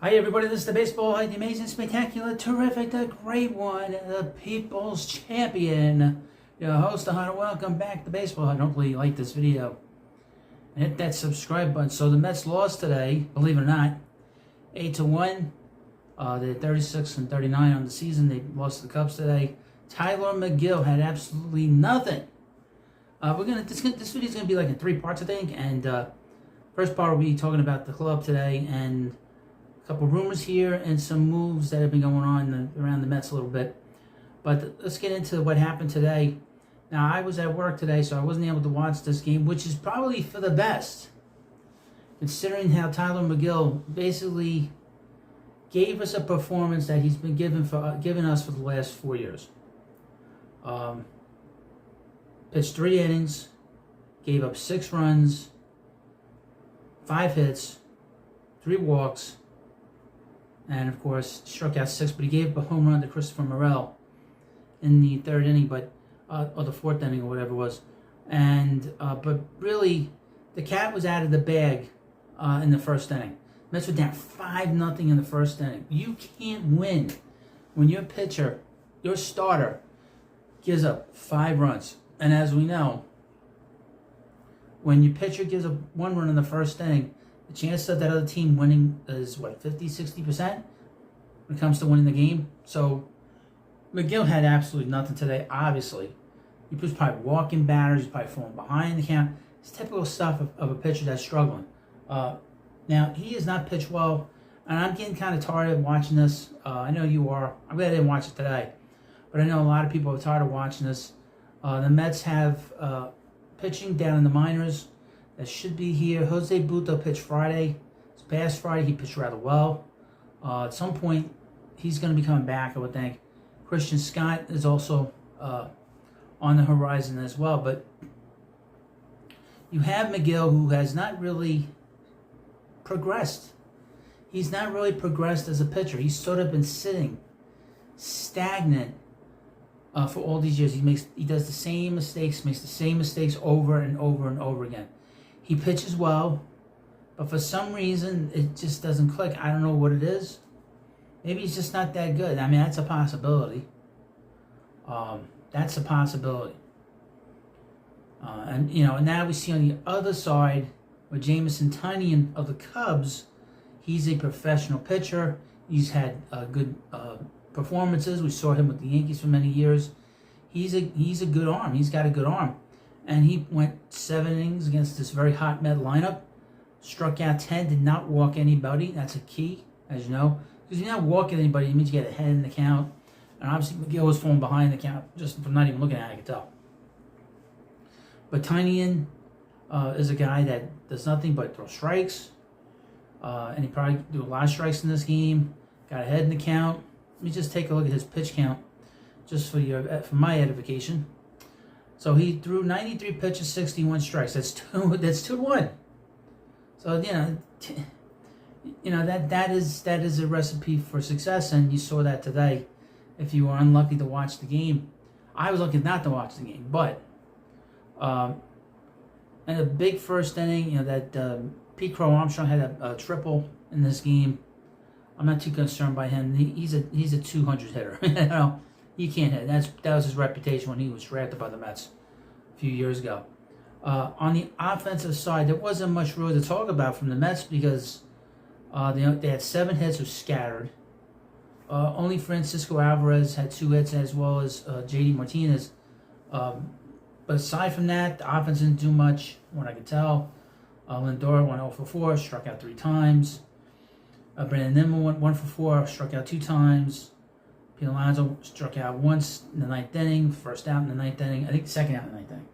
Hi everybody, this is the baseball, the amazing, spectacular, terrific, the great one, the people's champion, your host, the Hunter. Welcome back to Baseball Hut. Hopefully you like this video. And hit that subscribe button. So the Mets lost today, believe it or not, 8-1. They're 36-39 on the season. They lost to the Cubs today. Tylor Megill had absolutely nothing. This video is gonna be like in 3 parts, I think. And first part will be talking about the club today and a couple rumors here and some moves that have been going on around the Mets a little bit. But let's get into what happened today. Now, I was at work today, so I wasn't able to watch this game, which is probably for the best, considering how Tylor Megill basically gave us a performance that he's been giving us for the last 4 years. Pitched 3 innings, gave up 6 runs, 5 hits, 3 walks, and of course struck out 6. But he gave up a home run to Christopher Morel in the 3rd inning, or the 4th inning, or whatever it was. And but really, the cat was out of the bag in the 1st inning. Mets were down 5-0 in the 1st inning. You can't win when your pitcher, your starter, gives up 5 runs. And as we know, when your pitcher gives up 1 run in the 1st inning, the chance of that other team winning is, what, 50-60% when it comes to winning the game? So Megill had absolutely nothing today, obviously. He was probably walking batters, he's probably falling behind the count. It's typical stuff of a pitcher that's struggling. Now, he has not pitched well, and I'm getting kind of tired of watching this. I know you are. I'm glad I didn't watch it today. But I know a lot of people are tired of watching this. The Mets have pitching down in the minors that should be here. Jose Butto pitched Friday. This past Friday, he pitched rather well. At some point, he's going to be coming back, I would think. Christian Scott is also on the horizon as well. But you have Megill, who has not really progressed. He's not really progressed as a pitcher. He's sort of been sitting stagnant for all these years. He does the same mistakes, makes the same mistakes over and over and over again. He pitches well, but for some reason it just doesn't click. I don't know what it is. Maybe he's just not that good. I mean, that's a possibility. That's a possibility. And now we see on the other side with Jameson Taillon of the Cubs. He's a professional pitcher. He's had good performances. We saw him with the Yankees for many years. He's a good arm. He's got a good arm. And he went 7 innings against this very hot Met lineup. Struck out 10, did not walk anybody. That's a key, as you know. Because if you're not walking anybody, it means you get ahead in the count. And obviously, Megill was falling behind the count. Just from not even looking at it, I can tell. But Taillon is a guy that does nothing but throw strikes. And he probably do a lot of strikes in this game. Got ahead in the count. Let me just take a look at his pitch count, just for my edification. So he threw 93 pitches, 61 strikes. That's 2-1. So that is a recipe for success, and you saw that today. If you were unlucky to watch the game, I was lucky not to watch the game. But in a big 1st inning, that Pete Crow Armstrong had a triple in this game. I'm not too concerned by him. He's a 200 hitter. He can't hit. That was his reputation when he was drafted by the Mets a few years ago. On the offensive side, there wasn't much really to talk about from the Mets because they had 7 hits were scattered. Only Francisco Alvarez had 2 hits, as well as J.D. Martinez. But aside from that, the offense didn't do much, from what I could tell. Lindor went 0 for 4, struck out 3 times. Brandon Nimmo went 1 for 4, struck out 2 times. Pete Alonso struck out once in the 9th inning, 1st out in the 9th inning. I think 2nd out in the 9th inning.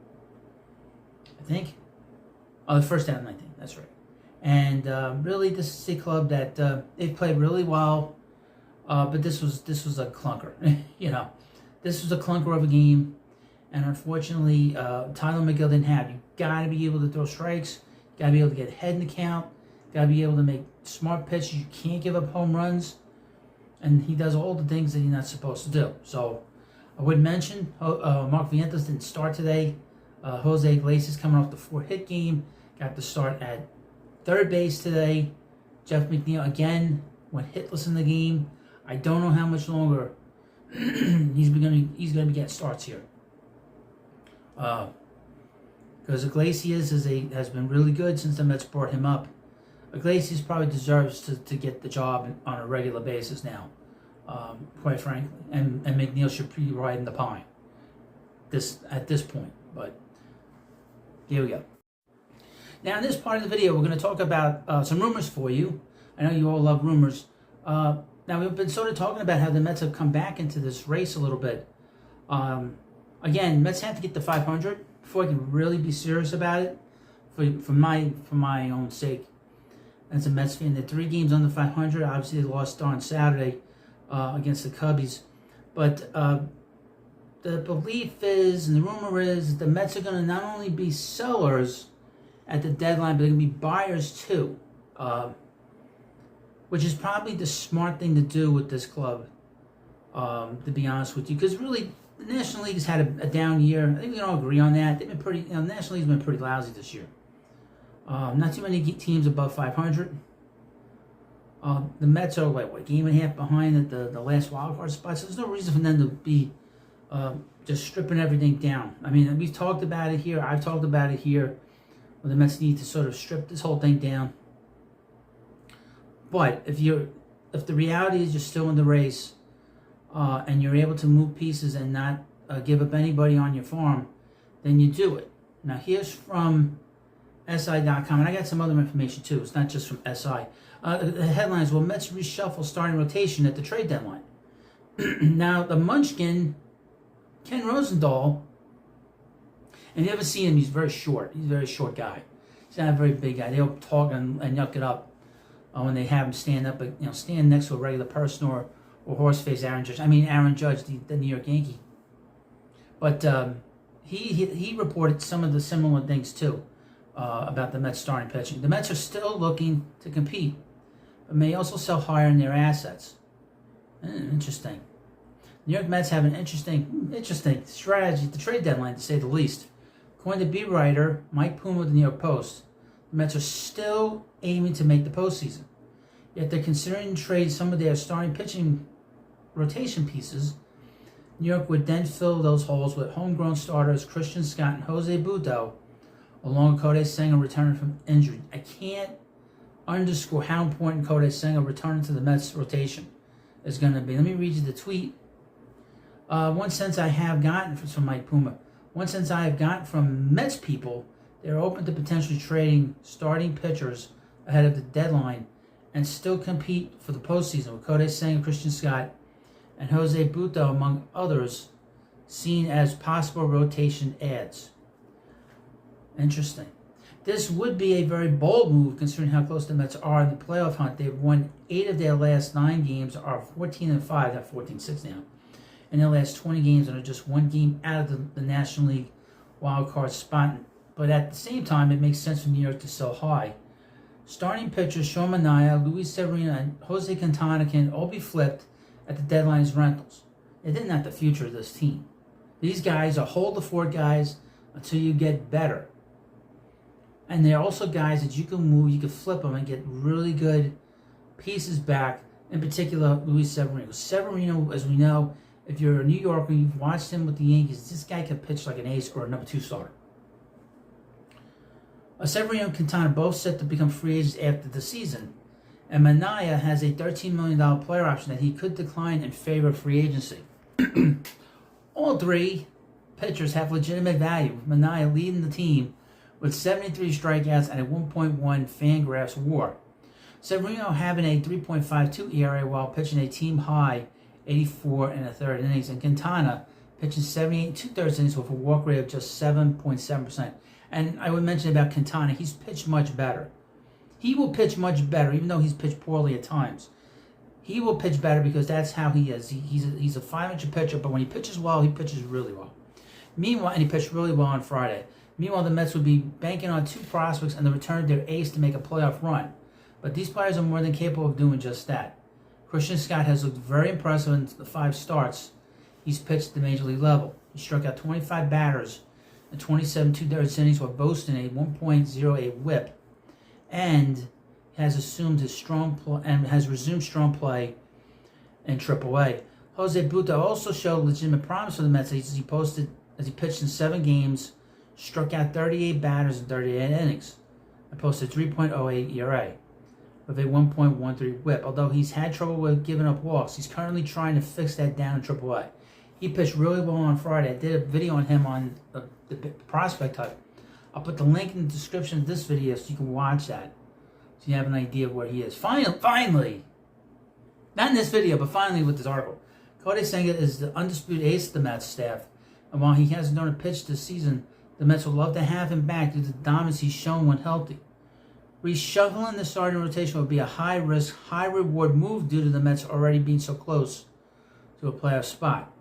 The 1st out in the 9th inning. That's right. And really, this is a club that they played really well, but this was a clunker. This was a clunker of a game, and unfortunately, Tylor Megill didn't have. You got to be able to throw strikes. You got to be able to get ahead in the count. Got to be able to make smart pitches. You can't give up home runs. And he does all the things that he's not supposed to do. So I would mention Mark Vientos didn't start today. Jose Iglesias coming off the 4-hit game. Got the start at 3rd base today. Jeff McNeil, again, went hitless in the game. I don't know how much longer he's going to be getting starts here. Because Iglesias has been really good since the Mets brought him up. Iglesias probably deserves to get the job on a regular basis now, quite frankly. And McNeil should be riding the pine at this point. But here we go. Now, in this part of the video, we're going to talk about some rumors for you. I know you all love rumors. Now, we've been sort of talking about how the Mets have come back into this race a little bit. Again, Mets have to get to 500 before I can really be serious about it, for my own sake. As a Mets fan, they're 3 games under 500. Obviously, they lost on Saturday against the Cubbies. But the belief is, and the rumor is, that the Mets are going to not only be sellers at the deadline, but they're going to be buyers too. Which is probably the smart thing to do with this club, to be honest with you. Because really, the National League has had a down year. I think we can all agree on that. They've been pretty. The National League's been pretty lousy this year. Not too many teams above 500. The Mets are like a game and a half behind at the last wild card spot. So there's no reason for them to be just stripping everything down. I mean, we've talked about it here. I've talked about it here. Well, the Mets need to sort of strip this whole thing down. But if the reality is you're still in the race, and you're able to move pieces and not give up anybody on your farm, then you do it. Now, here's from SI.com, and I got some other information too. It's not just from SI. The headline is, will Mets reshuffle starting rotation at the trade deadline? Now, the Munchkin, Ken Rosendahl, and you ever see him, he's very short. He's a very short guy. He's not a very big guy. They'll talk and yuck it up when they have him stand up, stand next to a regular person or horse-face Aaron Judge. Aaron Judge, the New York Yankee. But he reported some of the similar things too about the Mets starting pitching. The Mets are still looking to compete, but may also sell higher in their assets. Interesting. New York Mets have an interesting strategy at the trade deadline, to say the least. According to beat writer Mike Puma of the New York Post, the Mets are still aiming to make the postseason. Yet they're considering to trade some of their starting pitching rotation pieces. New York would then fill those holes with homegrown starters Christian Scott and Jose Butto, along with Kodai Senga returning from injury. I can't underscore how important Kodai Senga returning to the Mets rotation is going to be. Let me read you the tweet. One sense I have gotten from Mike Puma. One sense I have gotten from Mets people, they're open to potentially trading starting pitchers ahead of the deadline and still compete for the postseason with Kodai Senga, Christian Scott, and Jose Butto, among others, seen as possible rotation adds. Interesting. This would be a very bold move considering how close the Mets are in the playoff hunt. They've won 8 of their last 9 games, are 14-5, not 14-6 now, in their last 20 games, and are just 1 game out of the National League wild card spot. But at the same time, it makes sense for New York to sell high. Starting pitchers Sean Manaea, Luis Severino, and Jose Quintana can all be flipped at the deadline as rentals. They're not the future of this team. These guys are hold-the-fort guys until you get better. And they're also guys that you can move, you can flip them and get really good pieces back, in particular Luis Severino. Severino, as we know, if you're a New Yorker, you've watched him with the Yankees, this guy can pitch like an ace or a number 2 starter. Severino and Quintana both set to become free agents after the season, and Manaea has a $13 million player option that he could decline in favor of free agency. All 3 pitchers have legitimate value, with Manaea leading the team with 73 strikeouts and a 1.1 Fangraphs WAR. Severino having a 3.52 ERA while pitching a team-high 84 1/3 innings, and Quintana pitching 78 2/3 innings with a walk rate of just 7.7%. And I would mention about Quintana, he's pitched much better. He will pitch much better, even though he's pitched poorly at times. He will pitch better because that's how he is. He's a 5-inch pitcher, but when he pitches well, he pitches really well. Meanwhile, and he pitched really well on Friday. Meanwhile, the Mets would be banking on 2 prospects and the return of their ace to make a playoff run. But these players are more than capable of doing just that. Christian Scott has looked very impressive in the 5 starts he's pitched at the major league level. He struck out 25 batters in 27 2/3 innings while boasting a 1.08 whip. And has assumed his and has resumed strong play in AAA. Jose Butto also showed legitimate promise for the Mets as he pitched in 7 games, struck out 38 batters in 38 innings, and posted 3.08 ERA with a 1.13 WHIP. Although he's had trouble with giving up walks, he's currently trying to fix that down in AAA. He pitched really well on Friday. I did a video on him on the prospect type. I'll put the link in the description of this video so you can watch that, so you have an idea of where he is. Finally, not in this video, but finally with this article. Kodai Senga is the undisputed ace of the Mets staff, and while he hasn't done a pitch this season, the Mets would love to have him back due to the dominance he's shown when healthy. Reshuffling the starting rotation would be a high-risk, high-reward move due to the Mets already being so close to a playoff spot.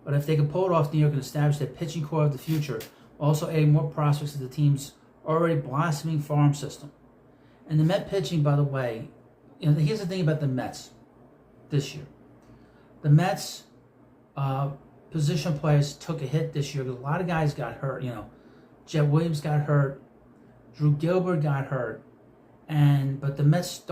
But if they can pull it off, New York can establish their pitching core of the future, also adding more prospects to the team's already blossoming farm system. And the Met pitching, by the way, here's the thing about the Mets this year. The Mets position players took a hit this year because a lot of guys got hurt. Jet Williams got hurt, Drew Gilbert got hurt, but the Mets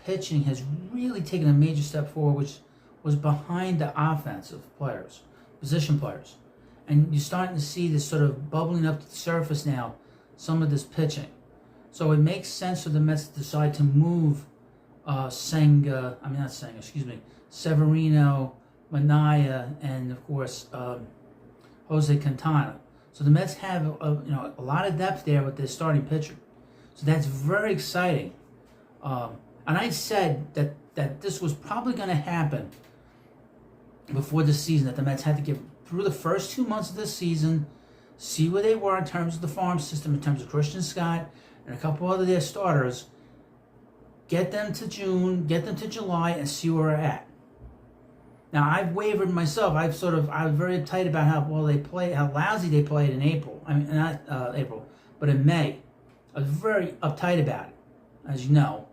pitching has really taken a major step forward, which was behind the offensive players, position players. And you're starting to see this sort of bubbling up to the surface now, some of this pitching. So it makes sense for the Mets to decide to move Severino, Manaea, and of course Jose Quintana. So the Mets have a lot of depth there with their starting pitcher. So that's very exciting. And I said that this was probably going to happen before the season, that the Mets had to get through the first 2 months of this season, see where they were in terms of the farm system, in terms of Christian Scott and a couple other their starters, get them to June, get them to July, and see where we're at. Now, I've wavered myself. I was very uptight about how well they play, how lousy they played in April. I mean, not April, but in May. I was very uptight about it, as you know.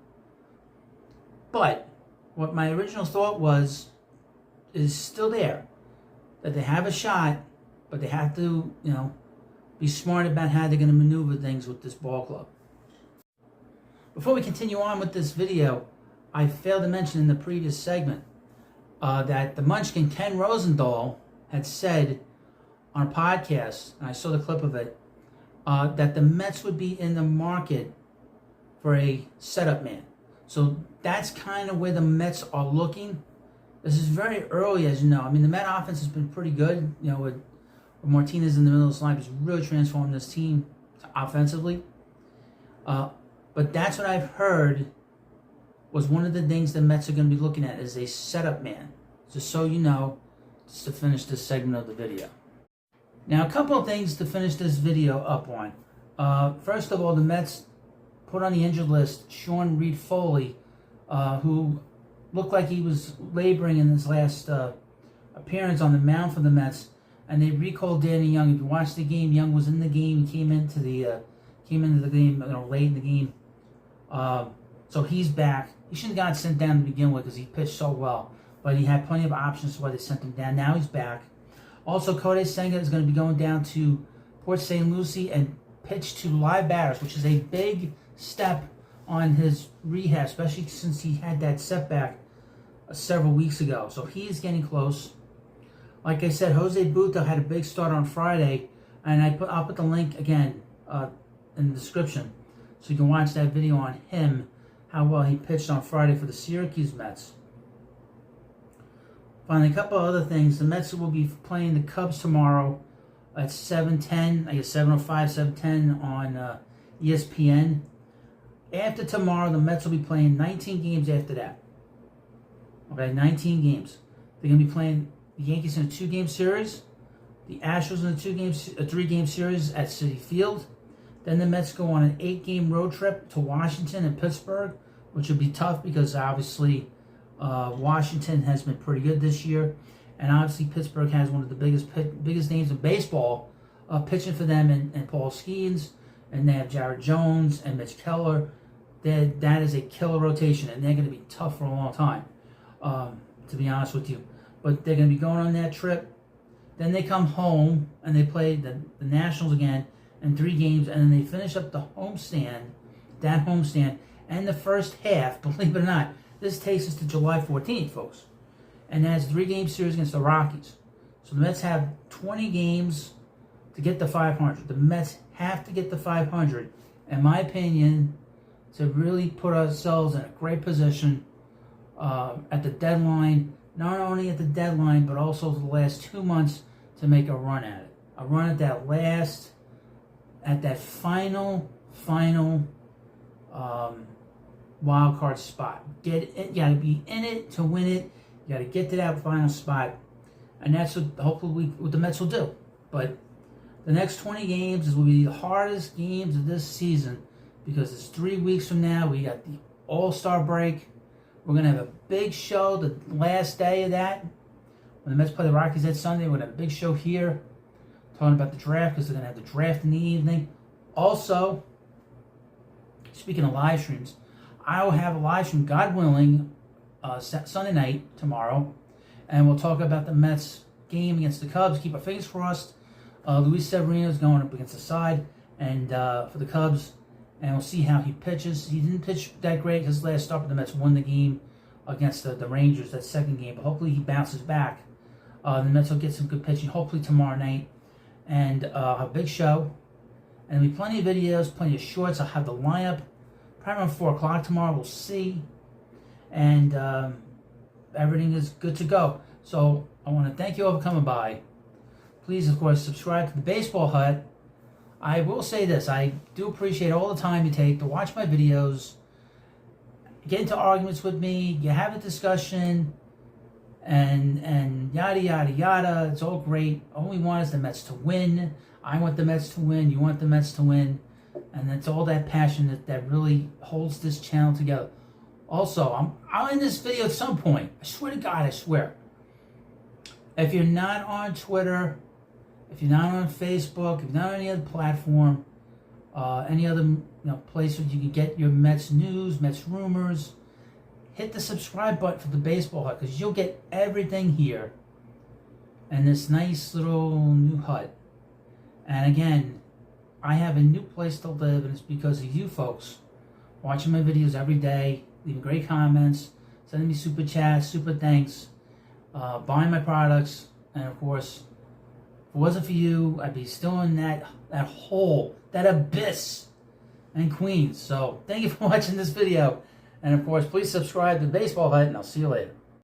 But what my original thought is still there, that they have a shot, but they have to, be smart about how they're going to maneuver things with this ball club. Before we continue on with this video, I failed to mention in the previous segment that the Munchkin Ken Rosendahl had said on a podcast, and I saw the clip of it, that the Mets would be in the market for a setup man. So that's kind of where the Mets are looking. This is very early, as you know. I mean, the Met offense has been pretty good, with Martinez in the middle of the lineup. Has really transformed this team offensively. But that's what I've heard was one of the things the Mets are going to be looking at, is a setup man. Just so you know, just to finish this segment of the video. Now, a couple of things to finish this video up on. First of all, the Mets put on the injured list Sean Reed-Foley, who looked like he was laboring in his last appearance on the mound for the Mets, and they recalled Danny Young. If you watched the game, Young was in the game. He came into the game late in the game. So he's back. He shouldn't have gotten sent down to begin with because he pitched so well, but he had plenty of options, so why they sent him down. Now he's back. Also, Kodai Senga is going to be going down to Port St. Lucie and pitch to live batters, which is a big step on his rehab, especially since he had that setback several weeks ago. So he's getting close. Like I said, Jose Butto had a big start on Friday, and I'll put the link again in the description so you can watch that video on him, how well he pitched on Friday for the Syracuse Mets. Finally, a couple of other things. The Mets will be playing the Cubs tomorrow at 7:10, I guess 7:05, 7:10 on ESPN. After tomorrow, the Mets will be playing 19 games after that. Okay, 19 games. They're going to be playing the Yankees in a 2-game series, the Astros in a 3-game series at Citi Field. Then the Mets go on an 8-game road trip to Washington and Pittsburgh, which would be tough because obviously Washington has been pretty good this year, and obviously Pittsburgh has one of the biggest names in baseball pitching for them, and Paul Skeens, and they have Jared Jones and Mitch Keller. That is a killer rotation, and they're going to be tough for a long time, to be honest with you. But they're going to be going on that trip. Then they come home, and they play the Nationals again in 3 games, and then they finish up the homestand and the first half, believe it or not. This takes us to July 14th, folks. And that's a 3-game series against the Rockies. So the Mets have 20 games to get to 500. The Mets have to get to 500, in my opinion, to really put ourselves in a great position at the deadline. Not only at the deadline, but also the last 2 months to make a run at it. A run at that final wild card spot. You got to be in it to win it. You got to get to that final spot, and that's what hopefully what the Mets will do. But the next 20 games will be the hardest games of this season because it's 3 weeks from now. We got the All-Star break. We're gonna have a big show the last day of that. When the Mets play the Rockies that Sunday, we're gonna have a big show here talking about the draft because they're gonna have the draft in the evening. Also, speaking of live streams, I will have a live stream, God willing, Sunday night tomorrow, and we'll talk about the Mets game against the Cubs. Keep our fingers crossed. Luis Severino is going up against the side, and for the Cubs, and we'll see how he pitches. He didn't pitch that great his last start, but the Mets won the game against the Rangers, that second game. But hopefully he bounces back. The Mets will get some good pitching, hopefully tomorrow night, and a big show. And there'll be plenty of videos, plenty of shorts. I'll have the lineup probably around 4 o'clock tomorrow. We'll see. And everything is good to go. So I want to thank you all for coming by. Please, of course, subscribe to the Baseball Hut. I will say this. I do appreciate all the time you take to watch my videos, get into arguments with me, you have a discussion, and yada, yada, yada. It's all great. All we want is the Mets to win. I want the Mets to win. You want the Mets to win. And it's all that passion that really holds this channel together. Also, I'll end this video at some point. I swear to God, I swear. If you're not on Twitter, if you're not on Facebook, if you're not on any other platform, any other place where you can get your Mets news, Mets rumors, hit the subscribe button for the Baseball Hut because you'll get everything here in this nice little new hut. And again, I have a new place to live, and it's because of you folks watching my videos every day, leaving great comments, sending me super chats, super thanks, buying my products, and of course, if it wasn't for you, I'd be still in that hole, that abyss in Queens. So thank you for watching this video. And of course, please subscribe to Baseball Hut, and I'll see you later.